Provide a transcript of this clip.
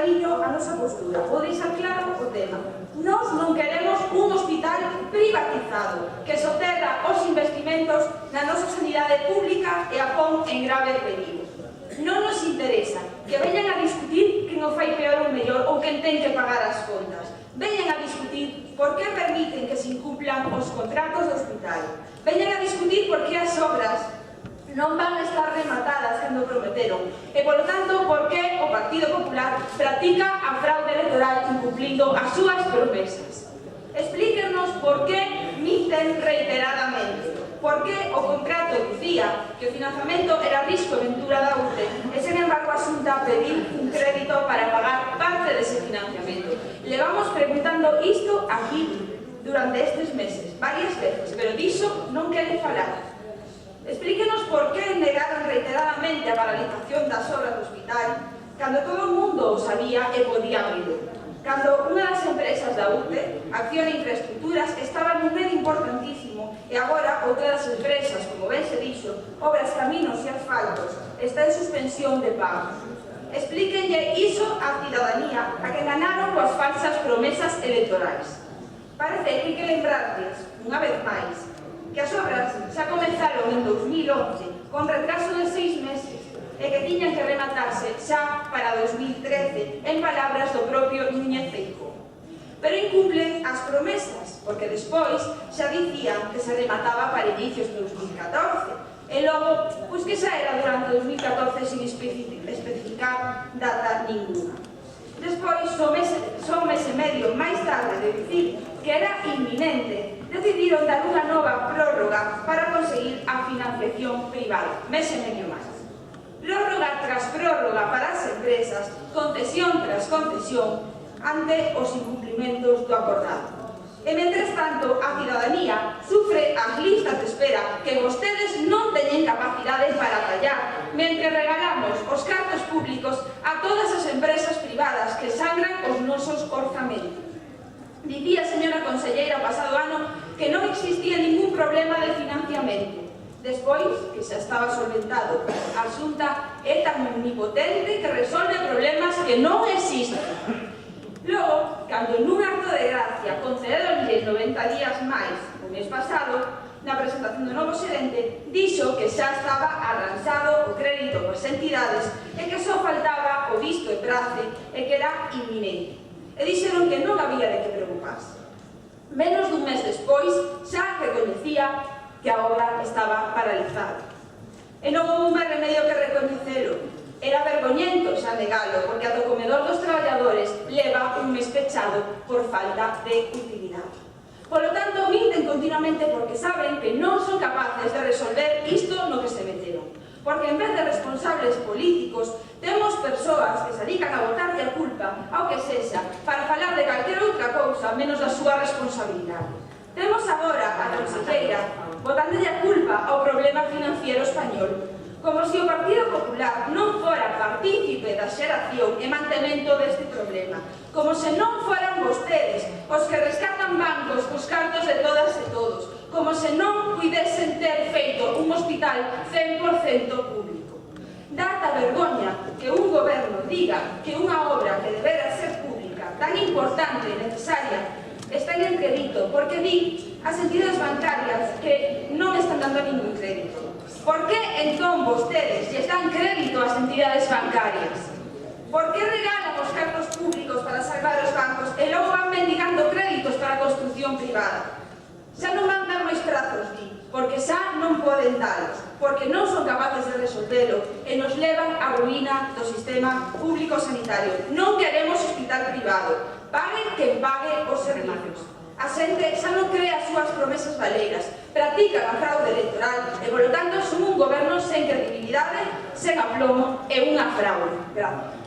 clariño a nosa postura, vou deixar claro o tema. Nós non queremos un hospital privatizado que soterra os investimentos na nosa sanidade pública e a pon en grave perigo. Non nos interesa que veñan a discutir quen o fai peor ou mellor ou quen ten que pagar as contas. Veñan a discutir por que permiten que se incumplan os contratos do hospital. Veñan a discutir por que as obras non van a estar rematadas cando prometeron e, polo tanto, por que o Partido Popular practica a fraude electoral incumplindo as súas promesas. Explíquenos por que minten reiteradamente, por que o contrato dicía que o financiamento era Risco Ventura da UTE e, sen embargo, a Xunta pedir un crédito para pagar parte dese financiamento. Levamos preguntando isto aquí durante estes meses, varias veces, pero diso non queren falar. Explíquenos por que negaron reiteradamente a paralización das obras do hospital cando todo o mundo o sabía e podía abrirlo. Cando unha das empresas da UTE, Acción e Infraestructuras, estaba nun medio importantísimo e agora outra das empresas, como ben se dixo, Obras, Caminos e Asfaltos, está en suspensión de pago. Explíquenlle iso á cidadanía a que ganaron coas falsas promesas electorais. Parece que hai que lembrarles, unha vez máis, que as obras xa comenzaron en 2011 con retraso de 6 meses e que tiñan que rematarse xa para 2013 en palabras do propio Núñez Feijóo. Pero incumplen as promesas, porque despois xa dicían que se remataba para inicios de 2014 e logo, pois que xa era durante 2014 sin especificar data ninguna. Despois, só un mes e medio máis tarde de dicir que era inminente, decidiron dar unha nova prórroga para conseguir a financiación privada, mes e medio máis. Prórroga tras prórroga para as empresas, concesión tras concesión, ante os incumplimentos do acordado. E, mentres tanto, a cidadanía sufre as listas de espera que vostedes non teñen capacidade para tallar, mentre regalamos os cartos públicos a todas as empresas privadas que sangran os nosos orzamentos. Dicía a señora conselleira o pasado ano que non existía ningún problema de financiamento. Despois, que xa estaba solventado, a Xunta é tan omnipotente que resolve problemas que non existen. Logo, cando nun acto de gracia concederonlle 90 días máis o mes pasado, na presentación do novo xerente, dixo que xa estaba arranxado o crédito das entidades e que só faltaba o visto e prace e que era inminente. E dixeron que non había de que preocuparse. Menos dun mes despois, xa recoñecía que a obra estaba paralizada. E non houve máis remedio que recoñecelo. Era vergoñento xa negalo, porque ata o comedor dos traballadores leva un mes pechado por falta de utilidade. Polo tanto, minten continuamente porque saben que non son capaces de resolver isto no que se meteron. Porque en vez de responsables políticos, temos persoas que se dedican a botarlle a culpa ao que sexa para falar de calquera outra cousa menos da súa responsabilidade. Temos agora a conselleira botándolle a culpa ao problema financiero español, como se o Partido Popular non fora partícipe da xeración e mantemento deste problema, como se non foran vostedes os que rescatan bancos cos cartos de todas e todos, como se non puidesen ter feito un hospital 100% público. Dá ata vergoña que un goberno diga que unha obra que debera ser pública, tan importante e necesaria, está en entredicho, porque di as entidades bancarias que non están dando ningún crédito. Por que, entón, vostedes lles dan crédito ás entidades bancarias? Por que regalan os cartos públicos para salvar os bancos e logo van mendigando créditos para a construción privada? Xa non van dar máis prazos, di, porque xa non poden dalos, porque non son capaces de resolvelo e nos levan á ruína do sistema público sanitario. Non queremos hospital privado, paguen quen pague os servicios. A xente xa non cree as súas promesas valeiras, practican a fraude electoral e, polo tanto, son un goberno sen credibilidade, sen aplomo e unha fraude. Gracias.